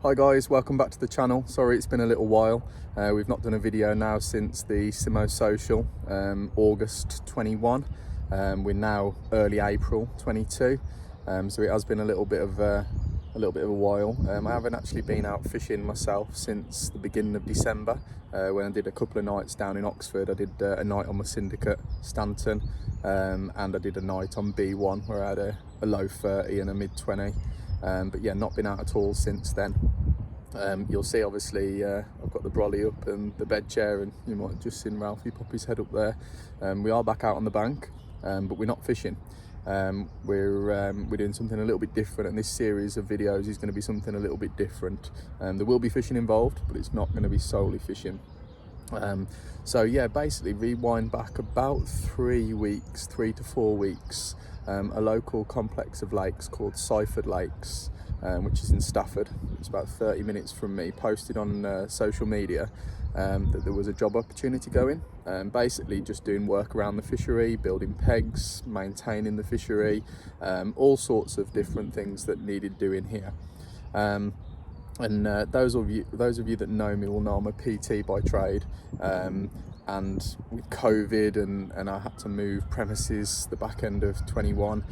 Hi guys, welcome back to the channel. Sorry it's been a little while. We've not done a video now since the Simo Social, August 21. We're now early April 22, so it has been a little bit of a while. I haven't actually been out fishing myself since the beginning of December, when I did a couple of nights down in Oxford. I did a night on my syndicate, Stanton, and I did a night on B1 where I had a low 30 and a mid 20. But yeah, not been out at all since then. You'll see obviously I've got the brolly up and the bed chair, and you might have just seen Ralphie pop his head up there. We are back out on the bank, but we're not fishing. We're doing something a little bit different, and this series of videos is going to be something a little bit different. There will be fishing involved, but it's not going to be solely fishing. So yeah, basically rewind back about 3 to 4 weeks. A local complex of lakes called Seighford Lakes, which is in Stafford. It's about 30 minutes from me. Posted on social media that there was a job opportunity going. Basically just doing work around the fishery, building pegs, maintaining the fishery, all sorts of different things that needed doing here. And those of you that know me will know I'm a PT by trade, and with COVID and I had to move premises the back end of 21,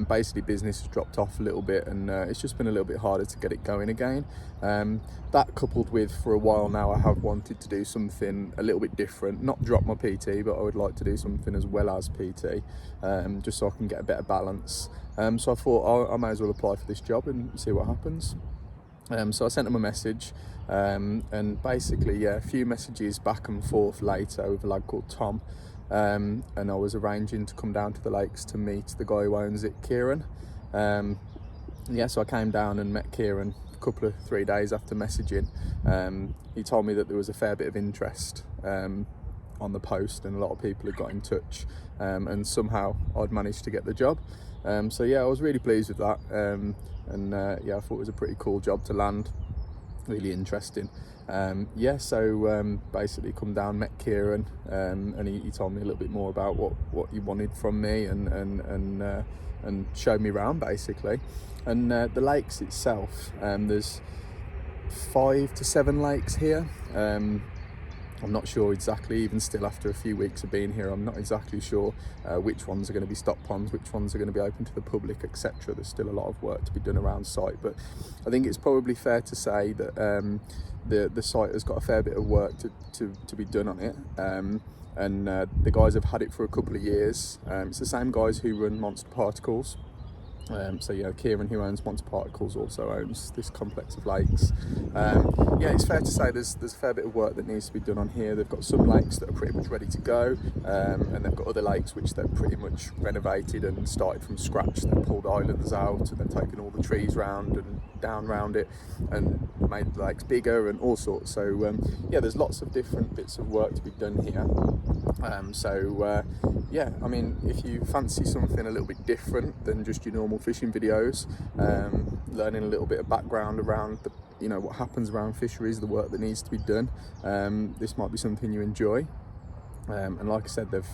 basically business has dropped off a little bit, and it's just been a little bit harder to get it going again. That coupled with, for a while now, I have wanted to do something a little bit different, not drop my PT, but I would like to do something as well as PT, just so I can get a better balance. So I thought I may as well apply for this job and see what happens. So I sent him a message, and basically, yeah, a few messages back and forth later with a lad called Tom, and I was arranging to come down to the lakes to meet the guy who owns it, Kieran. Yeah, so I came down and met Kieran a couple of 3 days after messaging. He told me that there was a fair bit of interest on the post, and a lot of people had got in touch, and somehow I'd managed to get the job. So yeah, I was really pleased with that, yeah, I thought it was a pretty cool job to land, really interesting. Yeah, so basically come down, met Kieran, and he told me a little bit more about what he wanted from me, and showed me around basically. And the lakes itself, there's 5 to 7 lakes here. I'm not sure exactly, even still after a few weeks of being here, I'm not exactly sure which ones are going to be stock ponds, which ones are going to be open to the public, etc. There's still a lot of work to be done around site, but I think it's probably fair to say that the site has got a fair bit of work to be done on it. And the guys have had it for a couple of years. It's the same guys who run Monster Particles. So yeah, Kieran, who owns Monster Particles, also owns this complex of lakes. Yeah, it's fair to say there's a fair bit of work that needs to be done on here. They've got some lakes that are pretty much ready to go, and they've got other lakes which they've pretty much renovated and started from scratch. They've pulled islands out, and they've taken all the trees round and down round it and made the lakes bigger and all sorts. So yeah, there's lots of different bits of work to be done here. Yeah, I mean, if you fancy something a little bit different than just your normal fishing videos, learning a little bit of background around what happens around fisheries, the work that needs to be done, this might be something you enjoy. And like I said, they've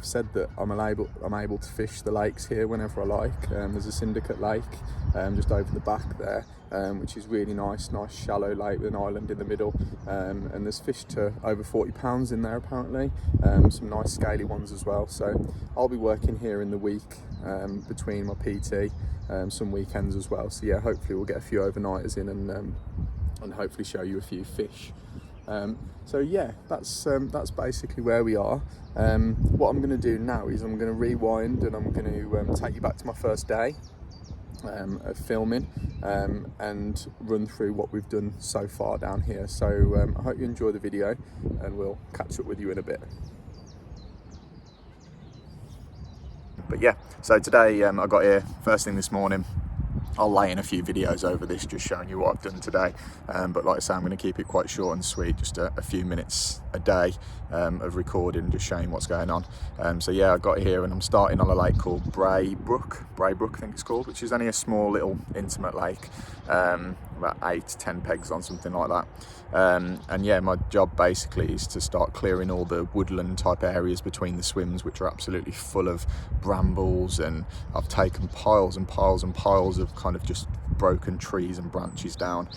said that I'm able to fish the lakes here whenever I like. There's a syndicate lake just over the back there, which is really nice shallow lake with an island in the middle, and there's fish to over 40 pounds in there apparently, some nice scaly ones as well. So I'll be working here in the week, between my PT, some weekends as well. So yeah, hopefully we'll get a few overnighters in, and hopefully show you a few fish. So yeah, that's basically where we are. What I'm going to do now is I'm going to rewind, and I'm going to take you back to my first day of filming, and run through what we've done so far down here. So I hope you enjoy the video, and we'll catch up with you in a bit. But yeah, so today I got here first thing this morning. I'll lay in a few videos over this, just showing you what I've done today, but like I say, I'm going to keep it quite short and sweet, just a few minutes a day of recording, just showing what's going on. So yeah, I got here and I'm starting on a lake called Bray Brook, I think it's called, which is only a small little intimate lake, about 8 to 10 pegs on, something like that. And yeah, my job basically is to start clearing all the woodland type areas between the swims, which are absolutely full of brambles, and I've taken piles and piles and piles of kind of just broken trees and branches down.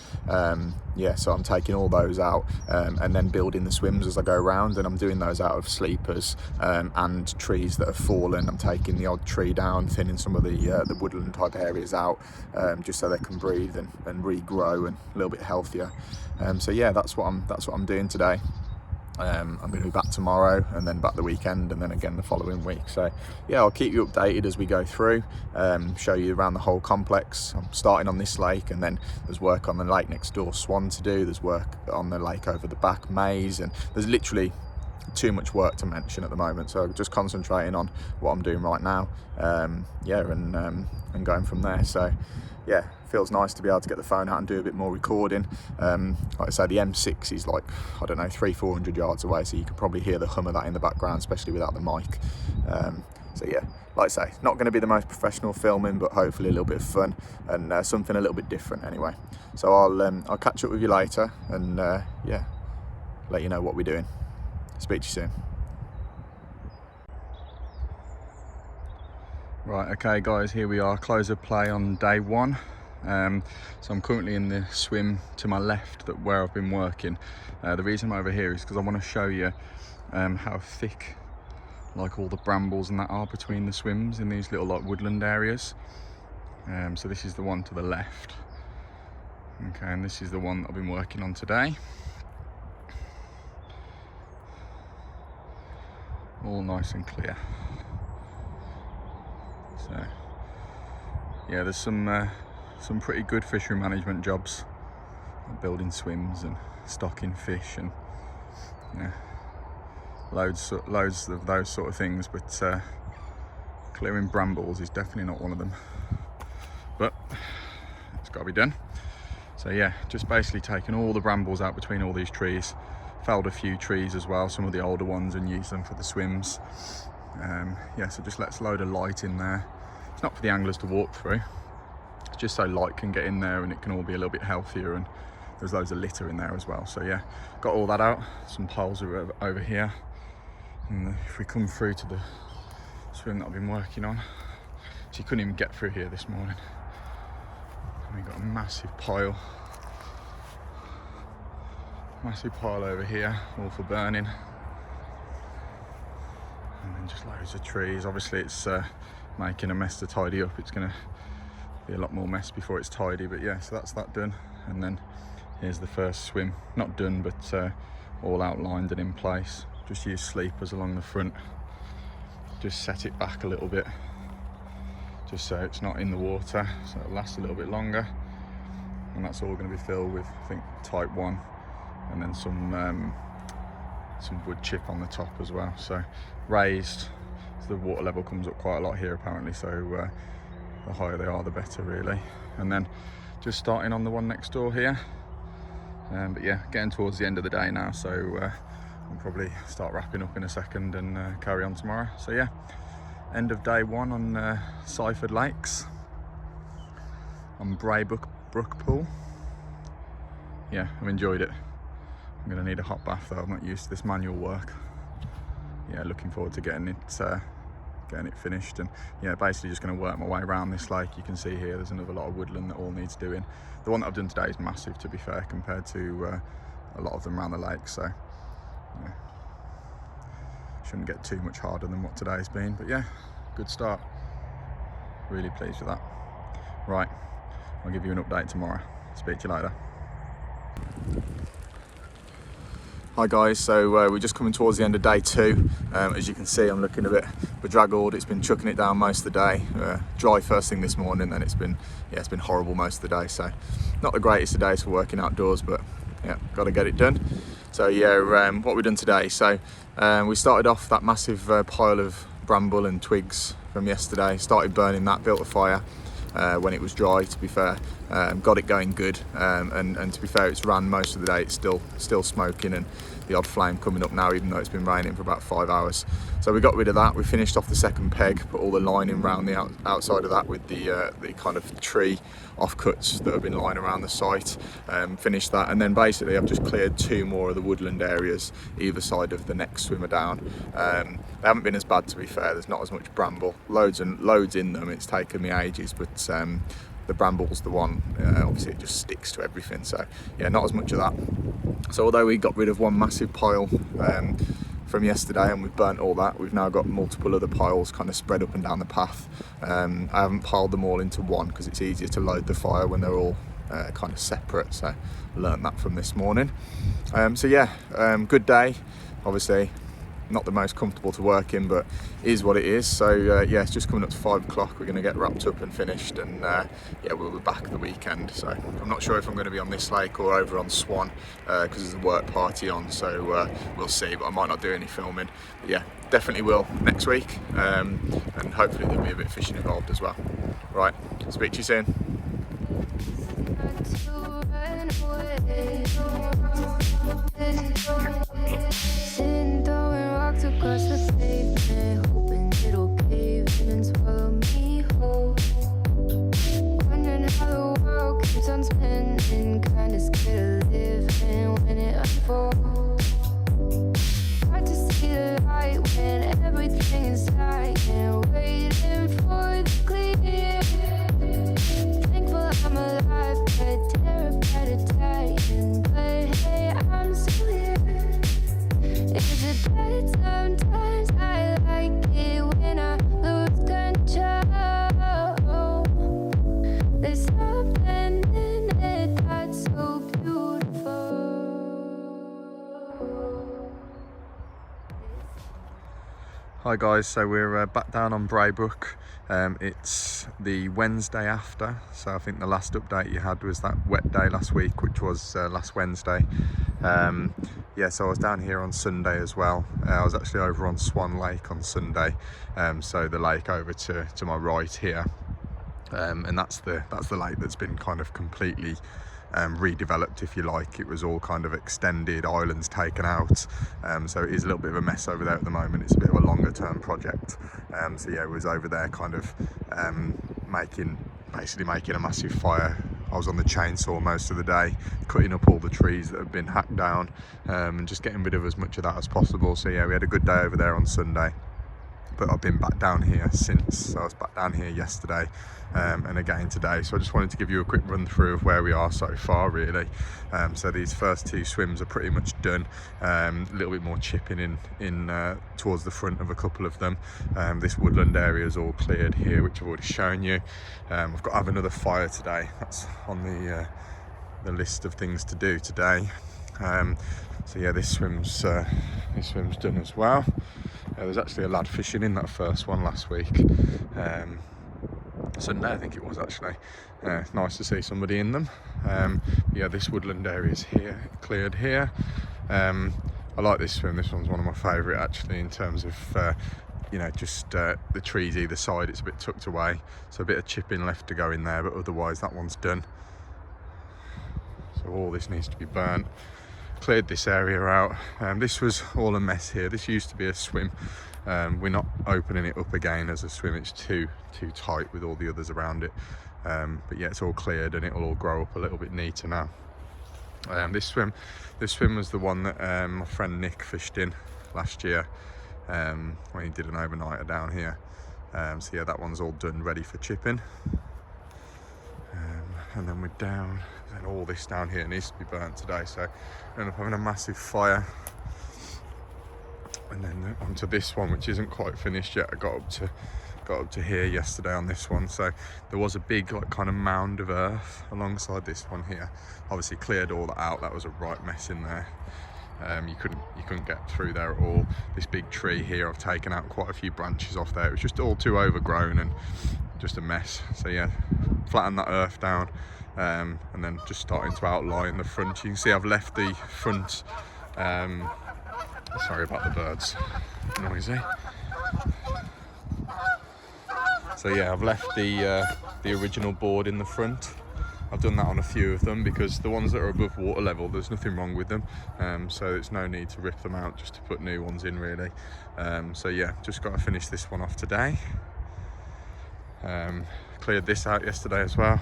Yeah, so I'm taking all those out and then building the swims as I go around, and I'm doing those out of sleepers and trees that have fallen. I'm taking the odd tree down, thinning some of the woodland type areas out, just so they can breathe and regrow and a little bit healthier. So yeah, that's what I'm doing today. I'm going to be back tomorrow, and then back the weekend, and then again the following week. So yeah, I'll keep you updated as we go through, show you around the whole complex. I'm starting on this lake, and then there's work on the lake next door, Swan, to do. There's work on the lake over the back, Maze, and there's literally too much work to mention at the moment, so just concentrating on what I'm doing right now. Yeah, and going from there. So yeah, feels nice to be able to get the phone out and do a bit more recording. Like I say, the M6 is like, I don't know, 300-400 yards away, so you can probably hear the hum of that in the background, especially without the mic. So yeah, like I say, not going to be the most professional filming, but hopefully a little bit of fun and something a little bit different anyway. So I'll catch up with you later, and yeah, let you know what we're doing. Speak to you soon. Right, okay guys, here we are, close of play on day one. So I'm currently in the swim to my left, where I've been working. The reason I'm over here is because I want to show you how thick like all the brambles and that are between the swims in these little like woodland areas. So this is the one to the left. Okay, and this is the one that I've been working on today. All nice and clear. So yeah, there's some pretty good fishery management jobs, like building swims and stocking fish, and yeah, loads of those sort of things, but clearing brambles is definitely not one of them, but it's got to be done. So yeah, just basically taking all the brambles out between all these trees, felled a few trees as well, some of the older ones, and used them for the swims. Yeah, so just let's load a light in there. It's not for the anglers to walk through, it's just so light can get in there and it can all be a little bit healthier, and there's loads of litter in there as well. So yeah, got all that out. Some poles are over here, and if we come through to the swim that I've been working on, so you couldn't even get through here this morning. And we've got a massive pile over here, all for burning, and then just loads of trees. Obviously it's making a mess to tidy up. It's going to be a lot more mess before it's tidy, but yeah, so that's that done. And then here's the first swim, not done, but all outlined and in place. Just use sleepers along the front, just set it back a little bit, just so it's not in the water, so it'll last a little bit longer. And that's all going to be filled with, I think, type 1, and then some wood chip on the top as well. So raised, so the water level comes up quite a lot here apparently, so the higher they are the better really. And then just starting on the one next door here, but yeah, getting towards the end of the day now, so I'll probably start wrapping up in a second and carry on tomorrow. So yeah, end of day one on Seighford Lakes on Bray Brook pool. Yeah, I've enjoyed it. I'm going to need a hot bath though, I'm not used to this manual work. Yeah, looking forward to getting it finished. And yeah, basically just going to work my way around this lake. You can see here there's another lot of woodland that all needs doing. The one that I've done today is massive, to be fair, compared to a lot of them around the lake, so yeah, shouldn't get too much harder than what today's been. But yeah, good start, really pleased with that. Right, I'll give you an update tomorrow. Speak to you later. Hi guys, so we're just coming towards the end of day 2. As you can see, I'm looking a bit bedraggled. It's been chucking it down most of the day. Dry first thing this morning, and it's been horrible most of the day. So not the greatest of days for working outdoors, but yeah, got to get it done. So yeah, what we've done today. So we started off that massive pile of bramble and twigs from yesterday. Started burning that, built a fire when it was dry, to be fair. Got it going good, and to be fair, it's ran most of the day. It's still smoking, and the odd flame coming up now, even though it's been raining for about 5 hours. So we got rid of that. We finished off the second peg, put all the lining around the outside of that with the kind of tree offcuts that have been lying around the site. Finished that, and then basically I've just cleared 2 more of the woodland areas either side of the next swimmer down. They haven't been as bad, to be fair. There's not as much bramble, loads and loads in them. It's taken me ages, but the bramble's the one, obviously it just sticks to everything. So yeah, not as much of that. So although we got rid of one massive pile from yesterday and we've burnt all that, we've now got multiple other piles kind of spread up and down the path. I haven't piled them all into one because it's easier to load the fire when they're all kind of separate. So I learned that from this morning. So yeah, good day. Obviously not the most comfortable to work in, but is what it is. So yeah, it's just coming up to 5 o'clock. We're going to get wrapped up and finished, and yeah, we'll be back the weekend. So I'm not sure if I'm going to be on this lake or over on Swan because there's a work party on, so we'll see, but I might not do any filming. But yeah, definitely will next week, and hopefully there'll be a bit of fishing involved as well. Right, speak to you soon. Sitting throwing rocks across the pavement, hoping it'll cave in and swallow me whole. Wondering how the world keeps on spinning, kinda scared of living when it unfolds. Hard to see the light when everything is silent, waiting for the clear. Thankful I'm alive, but terrified of dying. But hey, I'm still here. Is it bad sometimes? I like it when I lose control. There's something in it that's so beautiful. Hi guys, so we're back down on Bray Brook. It's the Wednesday after, so I think the last update you had was that wet day last week, which was last Wednesday. Yeah, so I was down here on Sunday as well. I was actually over on Swan Lake on Sunday, so the lake over to my right here, and that's the lake that's been kind of completely redeveloped, if you like. It was all kind of extended, islands taken out, so it is a little bit of a mess over there at the moment. It's a bit of a longer term project. So yeah, it was over there kind of basically making a massive fire. I was on the chainsaw most of the day, cutting up all the trees that have been hacked down, and just getting rid of as much of that as possible. So yeah, we had a good day over there on Sunday, but I've been back down here since. So I was back down here yesterday, and again today. So I just wanted to give you a quick run through of where we are so far, really. So these first 2 swims are pretty much done. A little bit more chipping in towards the front of a couple of them. This woodland area is all cleared here, which I've already shown you. I've got to have another fire today. That's on the list of things to do today. So yeah, this swim's done as well. There's actually a lad fishing in that first one last week. Sunday, I think it was actually. It's nice to see somebody in them. Yeah, this woodland area is here, cleared here. I like this swim. This one's one of my favourite actually, in terms of you know, just the trees either side. It's a bit tucked away, so a bit of chipping left to go in there, but otherwise that one's done. So all this needs to be burnt. Cleared this area out. This was all a mess here. This used to be a swim. We're not opening it up again as a swim. It's too tight with all the others around it. But yeah, it's all cleared and it'll all grow up a little bit neater now. This swim was the one that my friend Nick fished in last year, when he did an overnighter down here. So yeah, that one's all done, ready for chipping. And then we're down, and all this down here needs to be burnt today, so I end up having a massive fire. And then onto this one, which isn't quite finished yet. I got up to here yesterday on this one, so there was a big like kind of mound of earth alongside this one here. Obviously cleared all that out. That was a right mess in there. You couldn't get through there at all. This big tree here, I've taken out quite a few branches off there. It was just all too overgrown and just a mess. So yeah, flatten that earth down, and then just starting to outline the front. You can see I've left the front, sorry about the birds, noisy. So yeah, I've left the original board in the front. I've done that on a few of them because the ones that are above water level, there's nothing wrong with them, so there's no need to rip them out, just to put new ones in really. So yeah, just got to finish this one off today. Cleared this out yesterday as well,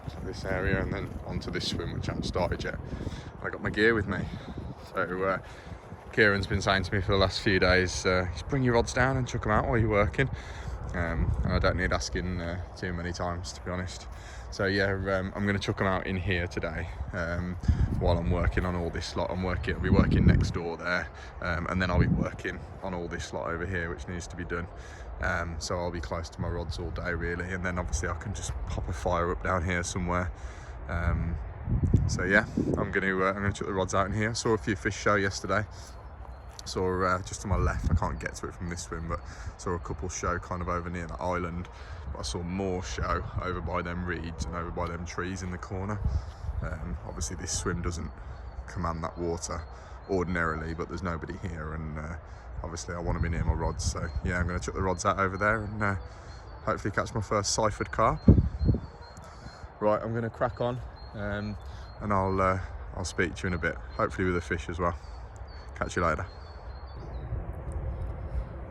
so this area, and then onto this swim, which I haven't started yet. I got my gear with me, so Kieran's been saying to me for the last few days, just bring your rods down and chuck them out while you're working. and I don't need asking too many times, to be honest. So yeah, I'm going to chuck them out in here today while I'm working on all this lot. I'll be working next door there, and then I'll be working on all this lot over here which needs to be done. So I'll be close to my rods all day really, and then obviously I can just pop a fire up down here somewhere. So yeah, I'm going to chuck the rods out in here. Saw a few fish show yesterday. Saw just to my left, I can't get to it from this swim, but saw a couple show kind of over near the island. But I saw more show over by them reeds and over by them trees in the corner. Obviously this swim doesn't command that water ordinarily, but there's nobody here, and obviously I want to be near my rods. So yeah, I'm going to chuck the rods out over there and hopefully catch my first Seighford carp. Right, I'm going to crack on, and I'll speak to you in a bit, hopefully with a fish as well. Catch you later.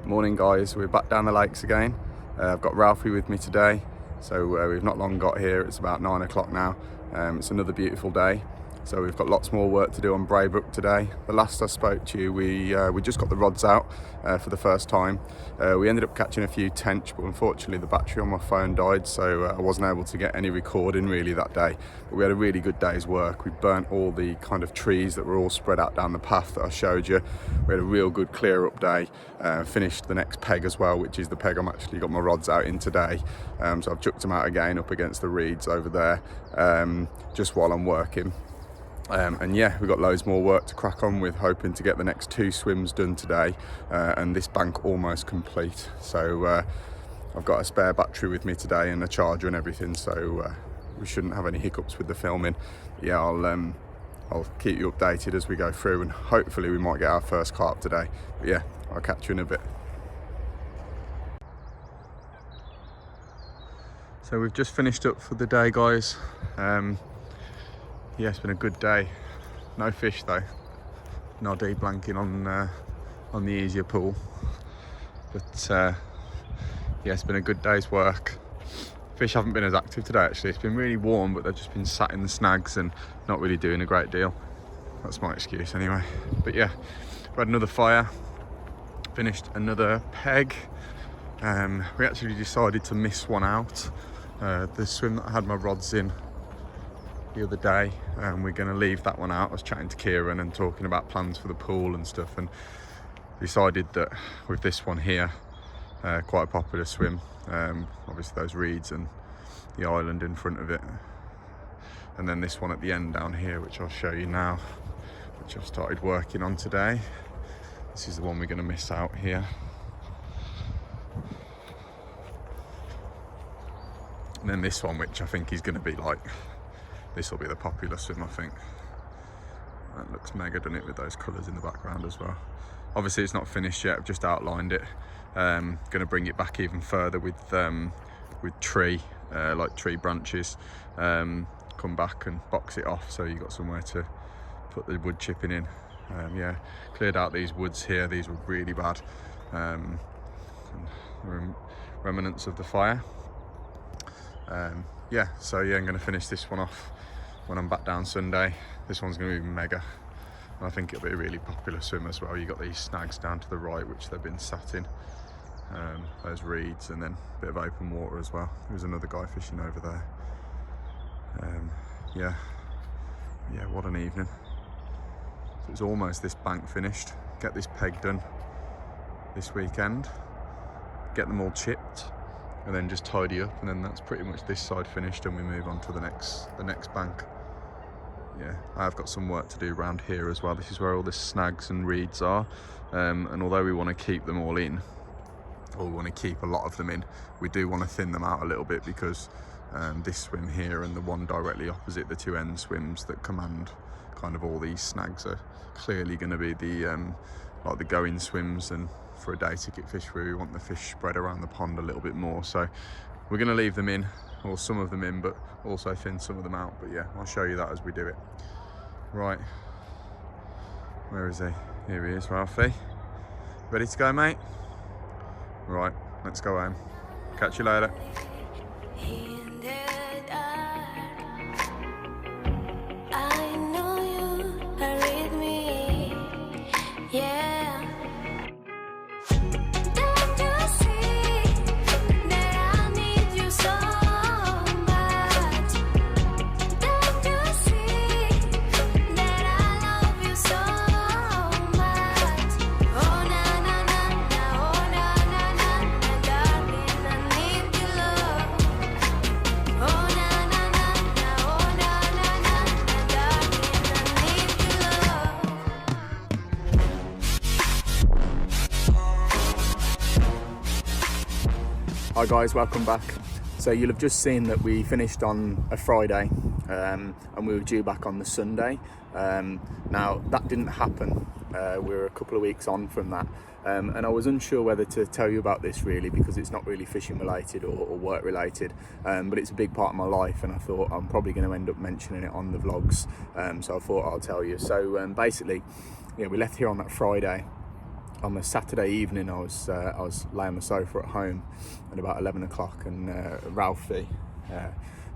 Morning guys, we're back down the lakes again. I've got Ralphie with me today, so we've not long got here. It's about 9 o'clock now. It's another beautiful day, so we've got lots more work to do on Bray Brook today. The last I spoke to you, we just got the rods out for the first time. We ended up catching a few tench, but unfortunately the battery on my phone died, so I wasn't able to get any recording really that day. But we had a really good day's work. We burnt all the kind of trees that were all spread out down the path that I showed you. We had a real good clear up day. Finished the next peg as well, which is the peg I'm actually got my rods out in today. So I've chucked them out again up against the reeds over there, just while I'm working. And yeah, we've got loads more work to crack on with, hoping to get the next 2 swims done today, and this bank almost complete. So I've got a spare battery with me today and a charger and everything, so we shouldn't have any hiccups with the filming. Yeah, I'll keep you updated as we go through, and hopefully we might get our first carp today. But yeah, I'll catch you in a bit. So we've just finished up for the day, guys. Yeah, it's been a good day. No fish though. Noddy blanking on the easier pool. But yeah, it's been a good day's work. Fish haven't been as active today actually. It's been really warm, but they've just been sat in the snags and not really doing a great deal. That's my excuse anyway. But yeah, we had another fire. Finished another peg. We actually decided to miss one out. The swim that I had my rods in the other day, and we're going to leave that one out. I was chatting to Kieran and talking about plans for the pool and stuff, and decided that with this one here, quite a popular swim, obviously those reeds and the island in front of it, and then this one at the end down here, which I'll show you now, which I've started working on today. This is the one we're going to miss out here. And then this one, which I think is going to be like, this will be the popular swim, I think. That looks mega, doesn't it, with those colours in the background as well. Obviously it's not finished yet, I've just outlined it. Going to bring it back even further with tree, like tree branches. Come back and box it off so you've got somewhere to put the wood chipping in. Yeah, cleared out these woods here, these were really bad. Remnants of the fire. Yeah, so yeah, I'm going to finish this one off when I'm back down Sunday. This one's going to be mega, and I think it'll be a really popular swim as well. You've got these snags down to the right, which they've been sat in, those reeds, and then a bit of open water as well. There's another guy fishing over there. Yeah, what an evening. So it's almost this bank finished. Get this peg done this weekend, get them all chipped, and then just tidy up, and then that's pretty much this side finished, and we move on to the next bank. Yeah, I've got some work to do around here as well. This is where all the snags and reeds are, and although we want to keep them all in, or we want to keep a lot of them in, we do want to thin them out a little bit, because this swim here and the one directly opposite, the 2 end swims that command kind of all these snags, are clearly going to be the like the going swims, and for a day ticket fishery we want the fish spread around the pond a little bit more. So we're going to leave them in, or some of them in, but also thin some of them out. But yeah, I'll show you that as we do it. Right, where is he? Here he is, Ralphie. Ready to go, mate? Right, let's go home. Catch you later. Hi guys, welcome back. So you'll have just seen that we finished on a Friday and we were due back on the Sunday. Now that didn't happen. We're a couple of weeks on from that, and I was unsure whether to tell you about this really, because it's not really fishing related or work related, but it's a big part of my life, and I thought I'm probably going to end up mentioning it on the vlogs, so I thought I'll tell you. So basically, yeah, we left here on that Friday. On the Saturday evening, I was laying on the sofa at home at about 11 o'clock, and Ralphie,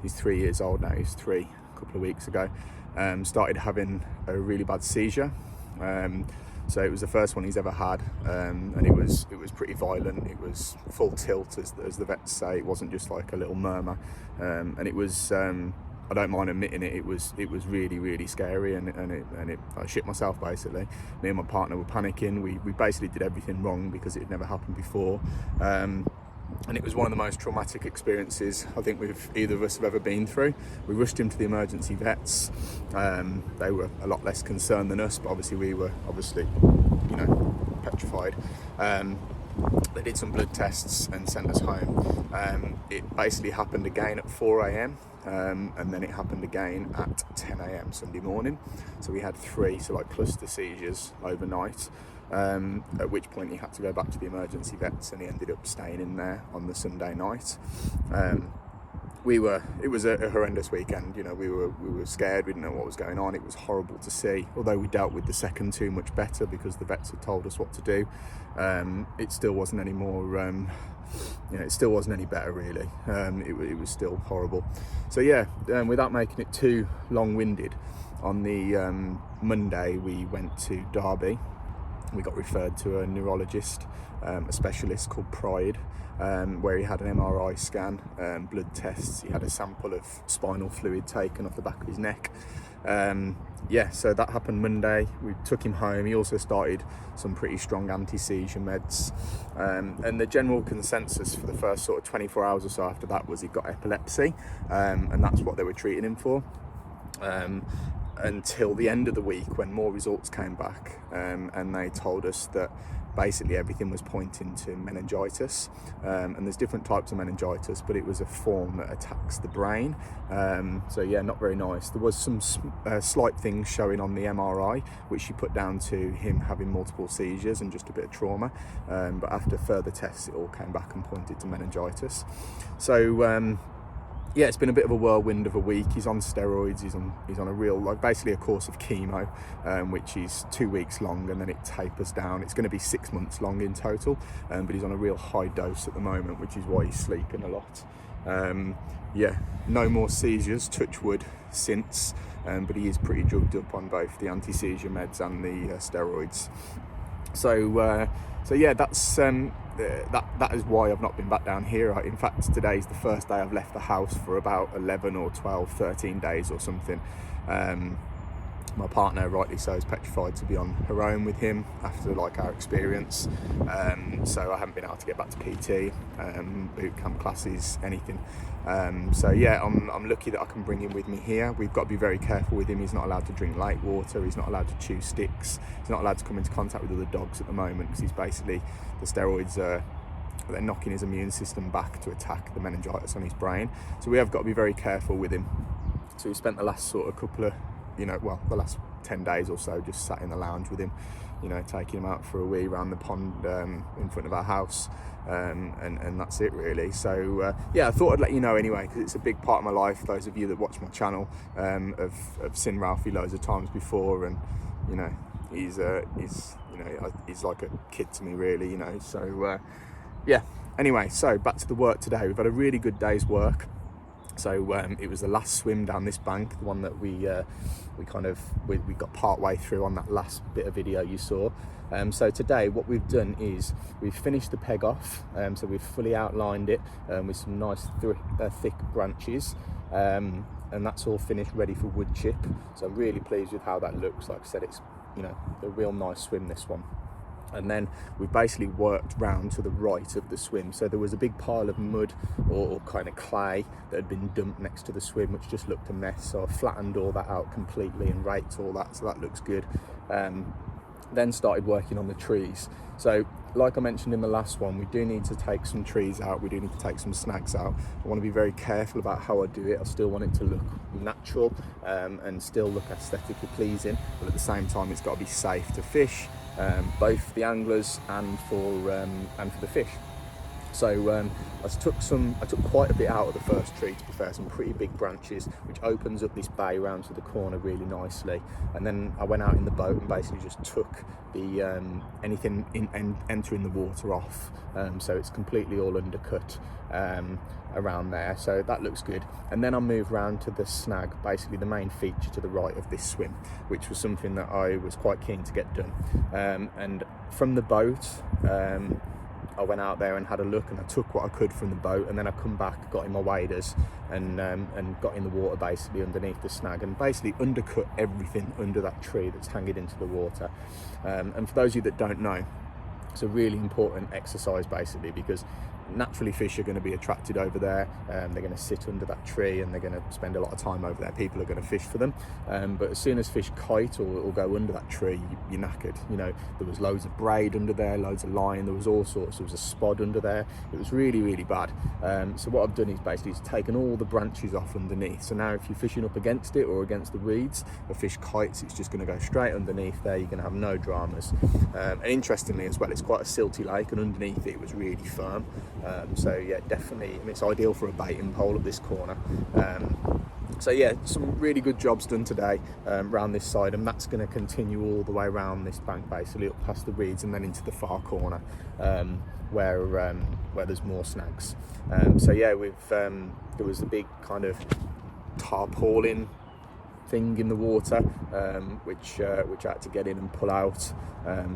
he's 3 years old now, he's 3 a couple of weeks ago, started having a really bad seizure. So it was the first one he's ever had, and it was pretty violent. It was full tilt, as the vets say. It wasn't just like a little murmur, and it was. I don't mind admitting it. It was really scary, and I shit myself basically. Me and my partner were panicking. We basically did everything wrong because it had never happened before, and it was one of the most traumatic experiences I think either of us have ever been through. We rushed him to the emergency vets. They were a lot less concerned than us, but obviously we were petrified. They did some blood tests and sent us home. It basically happened again at 4 a.m. And then it happened again at 10 a.m. Sunday morning. So we had 3 cluster seizures overnight, at which point he had to go back to the emergency vets, and he ended up staying in there on the Sunday night. It was a horrendous weekend. We were scared. We didn't know what was going on. It was horrible to see. Although we dealt with the second 2 much better because the vets had told us what to do, it still wasn't any more. It still wasn't any better really. It was still horrible. So yeah, without making it too long-winded, on the Monday we went to Derby. We got referred to a neurologist, a specialist called Pride, where he had an MRI scan, blood tests. He had a sample of spinal fluid taken off the back of his neck. So that happened Monday. We took him home. He also started some pretty strong anti-seizure meds, and the general consensus for the first sort of 24 hours or so after that was he got epilepsy, and that's what they were treating him for. Until the end of the week, when more results came back, and they told us that basically everything was pointing to meningitis, and there's different types of meningitis, but it was a form that attacks the brain. So yeah, not very nice. There was some slight things showing on the MRI, which she put down to him having multiple seizures and just a bit of trauma, but after further tests it all came back and pointed to meningitis. So yeah, it's been a bit of a whirlwind of a week. He's on steroids. He's on a real, basically a course of chemo, which is 2 weeks long, and then it tapers down. It's going to be 6 months long in total, but he's on a real high dose at the moment, which is why he's sleeping a lot. Yeah, no more seizures, touch wood, since, but he is pretty drugged up on both the anti-seizure meds and the steroids. So yeah, that's that is why I've not been back down here. In fact, today's the first day I've left the house for about 11 or 12, 13 days or something. My partner, rightly so, is petrified to be on her own with him after our experience. So I haven't been able to get back to PT, boot camp classes, anything. So yeah, I'm lucky that I can bring him with me here. We've got to be very careful with him. He's not allowed to drink lake water. He's not allowed to chew sticks. He's not allowed to come into contact with other dogs at the moment, because he's basically, the steroids are, they're knocking his immune system back to attack the meningitis on his brain. So we have got to be very careful with him. So we spent the last sort of couple of, the last 10 days or so just sat in the lounge with him, taking him out for a wee around the pond in front of our house, and that's it really. So yeah, I thought I'd let you know anyway, because it's a big part of my life. Those of you that watch my channel have seen Ralphie loads of times before, and he's like a kid to me really, so yeah. Anyway, so back to the work today. We've had a really good day's work. So it was the last swim down this bank, the one that we got part way through on that last bit of video you saw. So today what we've done is we've finished the peg off, so we've fully outlined it with some nice thick branches, and that's all finished, ready for wood chip. So I'm really pleased with how that looks. Like I said, it's a real nice swim, this one. And then we've basically worked round to the right of the swim. So there was a big pile of mud or kind of clay that had been dumped next to the swim, which just looked a mess. So I flattened all that out completely and raked all that, so that looks good. Then started working on the trees. So like I mentioned in the last one, we do need to take some trees out, we do need to take some snags out. I want to be very careful about how I do it. I still want it to look natural and still look aesthetically pleasing, but at the same time it's got to be safe to fish, both the anglers and for the fish. So I took quite a bit out of the first tree, to be fair, some pretty big branches, which opens up this bay round to the corner really nicely. And then I went out in the boat and basically just took the anything entering the water off, so it's completely all undercut around there. So that looks good. And then I moved round to the snag, basically the main feature to the right of this swim, which was something that I was quite keen to get done. And from the boat, I went out there and had a look, and I took what I could from the boat, and then I come back, got in my waders and got in the water basically underneath the snag, and basically undercut everything under that tree that's hanging into the water. And for those of you that don't know, it's a really important exercise basically, because naturally fish are going to be attracted over there, they're going to sit under that tree and they're going to spend a lot of time over there. People are going to fish for them, but as soon as fish kite or go under that tree, you're knackered. You know, there was loads of braid under there, loads of line, there was all sorts, there was a spod under there. It was really, really bad. So what I've done is basically taken all the branches off underneath, so now if you're fishing up against it or against the reeds, a fish kites, it's just going to go straight underneath there. You're going to have no dramas. And interestingly as well, it's quite a silty lake, and underneath it was really firm. So yeah, definitely, I mean, it's ideal for a baiting pole at this corner. So yeah, some really good jobs done today around this side, and that's going to continue all the way around this bank, basically up past the reeds and then into the far corner where there's more snags. So yeah, there was a big kind of tarpaulin thing in the water, which I had to get in and pull out.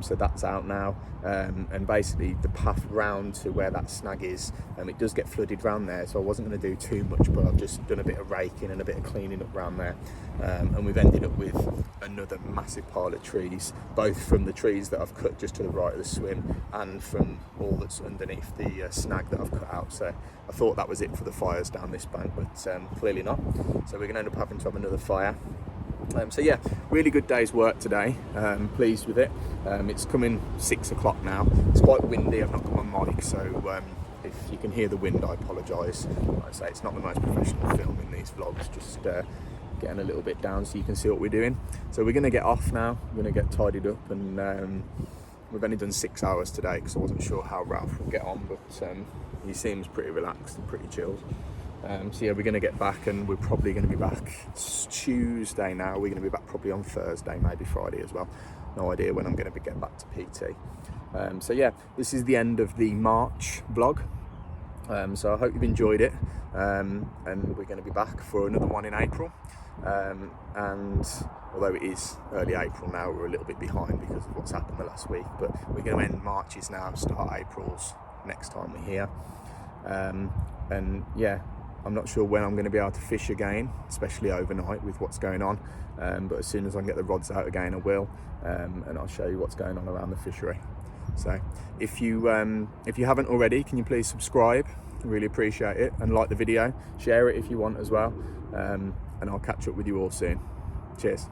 So that's out now, and basically the path round to where that snag is, it does get flooded round there, so I wasn't going to do too much, but I've just done a bit of raking and a bit of cleaning up round there, and we've ended up with another massive pile of trees, both from the trees that I've cut just to the right of the swim and from all that's underneath the snag that I've cut out. So I thought that was it for the fires down this bank, but clearly not. So we're going to end up having to have another fire. So yeah, really good day's work today. Pleased with it. It's coming 6 o'clock now. It's quite windy. I've not got my mic, so if you can hear the wind, I apologise. Like I say, it's not the most professional film in these vlogs, just getting a little bit down so you can see what we're doing. So we're going to get off now. We're going to get tidied up, and we've only done 6 hours today because I wasn't sure how Ralph would get on, but he seems pretty relaxed and pretty chilled. So yeah, we're going to get back, and we're probably going to be back. It's Tuesday now. We're going to be back probably on Thursday, maybe Friday as well. No idea when I'm going to get back to PT. So yeah, this is the end of the March vlog. So I hope you've enjoyed it, and we're going to be back for another one in April. And although it is early April now, we're a little bit behind because of what's happened the last week, but we're going to end March's now, start April's next time we're here. And yeah, I'm not sure when I'm going to be able to fish again, especially overnight with what's going on, but as soon as I can get the rods out again, I will, and I'll show you what's going on around the fishery. So if you haven't already, can you please subscribe? Really appreciate it, and like the video, share it if you want as well, and I'll catch up with you all soon. Cheers.